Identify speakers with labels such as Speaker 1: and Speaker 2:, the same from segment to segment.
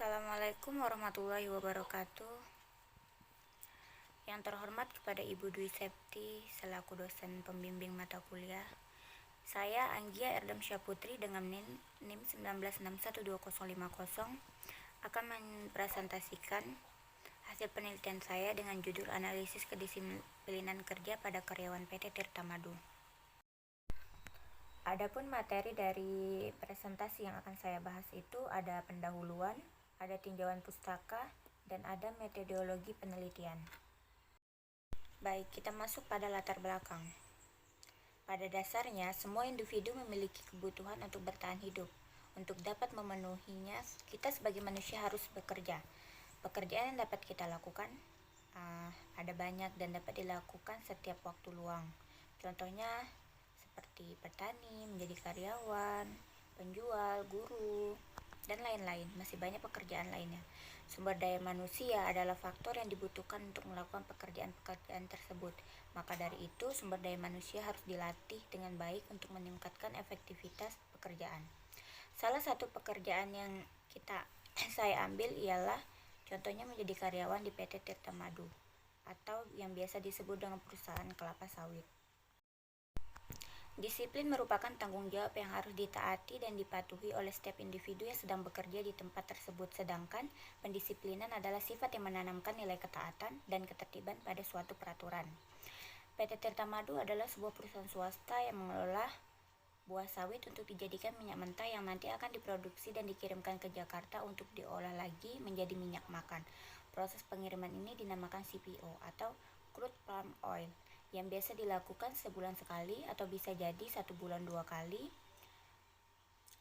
Speaker 1: Assalamualaikum warahmatullahi wabarakatuh. Yang terhormat kepada Ibu Dwi Septi selaku dosen pembimbing mata kuliah. Saya Anggia Erdam Syaputri dengan NIM 19612050 akan mempresentasikan hasil penelitian saya dengan judul Analisis Kedisiplinan Kerja pada Karyawan PT Tirta Madu. Adapun materi dari presentasi yang akan saya bahas itu ada pendahuluan, ada tinjauan pustaka, dan ada metodologi penelitian. Baik, kita masuk pada latar belakang. Pada dasarnya, semua individu memiliki kebutuhan untuk bertahan hidup. Untuk dapat memenuhinya, kita sebagai manusia harus bekerja. Pekerjaan yang dapat kita lakukan ada banyak dan dapat dilakukan setiap waktu luang. Contohnya seperti petani, menjadi karyawan, penjual, guru, dan lain-lain. Masih banyak pekerjaan lainnya. Sumber daya manusia adalah faktor yang dibutuhkan untuk melakukan pekerjaan-pekerjaan tersebut. Maka dari itu, sumber daya manusia harus dilatih dengan baik untuk meningkatkan efektivitas pekerjaan. Salah satu pekerjaan yang saya ambil ialah contohnya menjadi karyawan di PT Tirta Madu atau yang biasa disebut dengan perusahaan kelapa sawit. Disiplin merupakan tanggung jawab yang harus ditaati dan dipatuhi oleh setiap individu yang sedang bekerja di tempat tersebut, sedangkan pendisiplinan adalah sifat yang menanamkan nilai ketaatan dan ketertiban pada suatu peraturan. PT Tirta Madu adalah sebuah perusahaan swasta yang mengelola buah sawit untuk dijadikan minyak mentah yang nanti akan diproduksi dan dikirimkan ke Jakarta untuk diolah lagi menjadi minyak makan. Proses pengiriman ini dinamakan CPO atau Crude Palm Oil, yang biasa dilakukan sebulan sekali atau bisa jadi 1 bulan 2 kali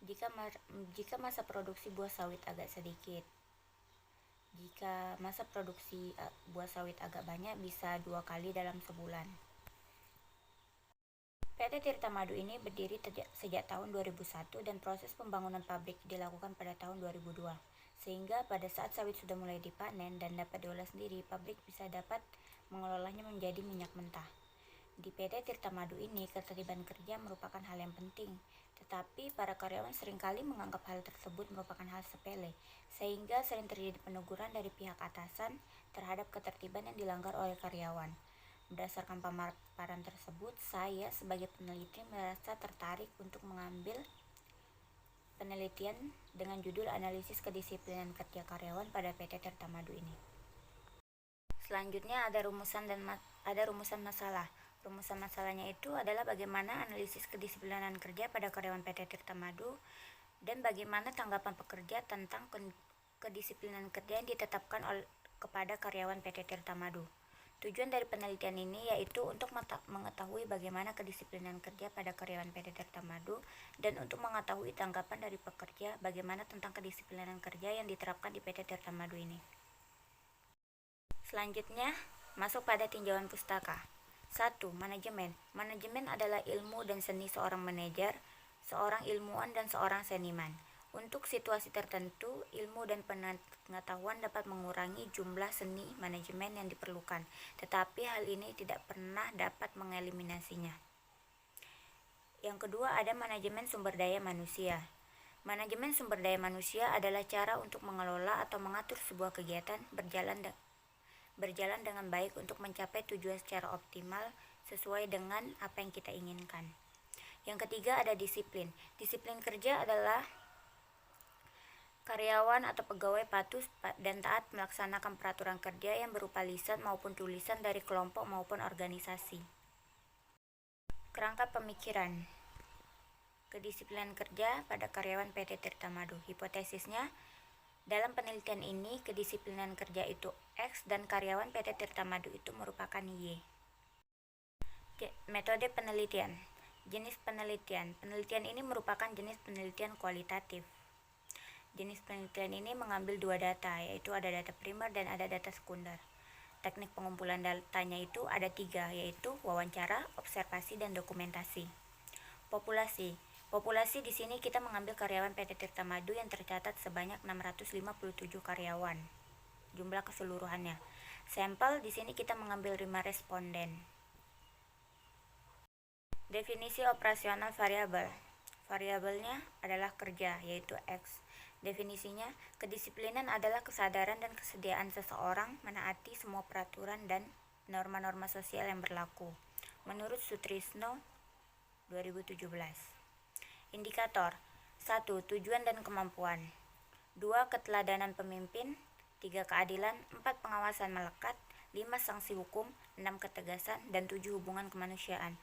Speaker 1: jika masa produksi buah sawit agak sedikit. Jika masa produksi buah sawit agak banyak, bisa 2 kali dalam sebulan. PT Tirta Madu ini berdiri sejak tahun 2001 dan proses pembangunan pabrik dilakukan pada tahun 2002. Sehingga pada saat sawit sudah mulai dipanen dan dapat diolah sendiri, pabrik bisa dapat mengelolanya menjadi minyak mentah. Di PT Tirta Madu ini, ketertiban kerja merupakan hal yang penting, tetapi para karyawan seringkali menganggap hal tersebut merupakan hal sepele, sehingga sering terjadi peneguran dari pihak atasan terhadap ketertiban yang dilanggar oleh karyawan. Berdasarkan pemaparan tersebut, saya sebagai peneliti merasa tertarik untuk mengambil penelitian dengan judul Analisis Kedisiplinan Kerja Karyawan pada PT Tirta Madu ini. Selanjutnya ada rumusan masalah. Rumusan masalahnya itu adalah bagaimana analisis kedisiplinan kerja pada karyawan PT Tirta Madu dan bagaimana tanggapan pekerja tentang kedisiplinan kerja yang ditetapkan kepada karyawan PT Tirta Madu. Tujuan dari penelitian ini yaitu untuk mengetahui bagaimana kedisiplinan kerja pada karyawan PT Tirta Madu dan untuk mengetahui tanggapan dari pekerja bagaimana tentang kedisiplinan kerja yang diterapkan di PT Tirta Madu ini. Selanjutnya, masuk pada tinjauan pustaka. 1. Manajemen. Manajemen adalah ilmu dan seni seorang manajer, seorang ilmuwan, dan seorang seniman. Untuk situasi tertentu, ilmu dan pengetahuan dapat mengurangi jumlah seni manajemen yang diperlukan, tetapi hal ini tidak pernah dapat mengeliminasinya. Yang kedua, ada manajemen sumber daya manusia. Manajemen sumber daya manusia adalah cara untuk mengelola atau mengatur sebuah kegiatan berjalan dengan baik untuk mencapai tujuan secara optimal sesuai dengan apa yang kita inginkan. Yang ketiga, ada disiplin. Disiplin kerja adalah karyawan atau pegawai patuh dan taat melaksanakan peraturan kerja yang berupa lisan maupun tulisan dari kelompok maupun organisasi. Kerangka pemikiran kedisiplinan kerja pada karyawan PT Tirta Madu. Hipotesisnya, dalam penelitian ini kedisiplinan kerja itu X dan karyawan PT Tirta Madu itu merupakan Y. Metode penelitian. Jenis penelitian. Penelitian ini merupakan jenis penelitian kualitatif. Jenis penelitian ini mengambil 2 data, yaitu ada data primer dan ada data sekunder. Teknik pengumpulan datanya itu ada 3, yaitu wawancara, observasi, dan dokumentasi. Populasi. Populasi di sini kita mengambil karyawan PT Tirta Madu yang tercatat sebanyak 657 karyawan. Jumlah keseluruhannya. Sampel di sini kita mengambil 5 responden. Definisi operasional variabel. Variabelnya adalah kerja, yaitu X. Definisinya, kedisiplinan adalah kesadaran dan kesediaan seseorang menaati semua peraturan dan norma-norma sosial yang berlaku. Menurut Sutrisno 2017. Indikator 1. Tujuan dan kemampuan. 2. Keteladanan pemimpin. 3. Keadilan. 4. Pengawasan melekat. 5. Sanksi hukum. 6. Ketegasan. Dan 7. Hubungan kemanusiaan.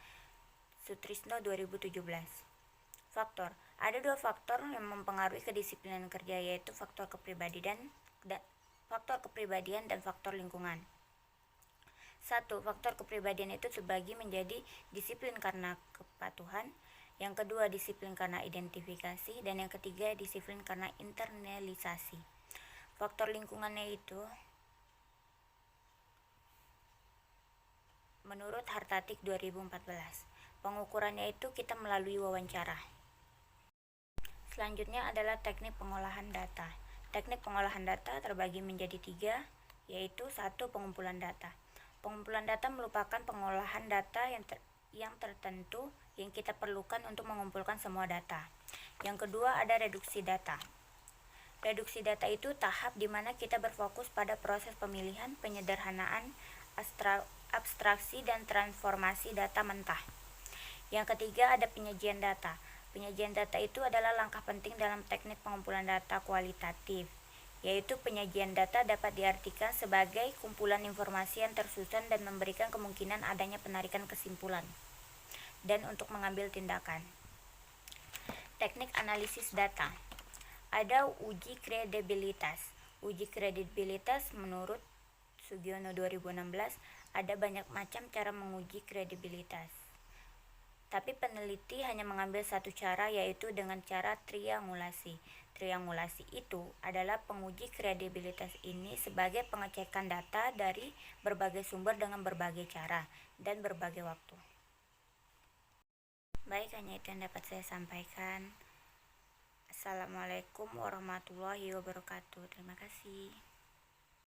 Speaker 1: Sutrisno 2017. Faktor. Ada 2 faktor yang mempengaruhi kedisiplinan kerja, yaitu faktor kepribadian dan faktor lingkungan. 1. Faktor kepribadian itu terbagi menjadi disiplin karena kepatuhan, yang kedua disiplin karena identifikasi, dan yang ketiga disiplin karena internalisasi. Faktor lingkungannya itu menurut Hartatik 2014, pengukurannya itu kita melalui wawancara. Selanjutnya adalah teknik pengolahan data. Teknik pengolahan data terbagi menjadi 3, yaitu 1. Pengumpulan data. Pengumpulan data merupakan pengolahan data yang tertentu yang kita perlukan untuk mengumpulkan semua data. Yang kedua ada reduksi data. Reduksi data itu tahap di mana kita berfokus pada proses pemilihan, penyederhanaan, abstraksi, dan transformasi data mentah. Yang ketiga ada penyajian data. Penyajian data itu adalah langkah penting dalam teknik pengumpulan data kualitatif, yaitu penyajian data dapat diartikan sebagai kumpulan informasi yang tersusun dan memberikan kemungkinan adanya penarikan kesimpulan dan untuk mengambil tindakan. Teknik analisis data. Ada uji kredibilitas. Uji kredibilitas menurut Sugiono 2016 ada banyak macam cara menguji kredibilitas. Tapi peneliti hanya mengambil satu cara, yaitu dengan cara triangulasi. Triangulasi itu adalah penguji kredibilitas ini sebagai pengecekan data dari berbagai sumber dengan berbagai cara dan berbagai waktu. Baik, hanya itu yang dapat saya sampaikan. Assalamualaikum warahmatullahi wabarakatuh. Terima kasih.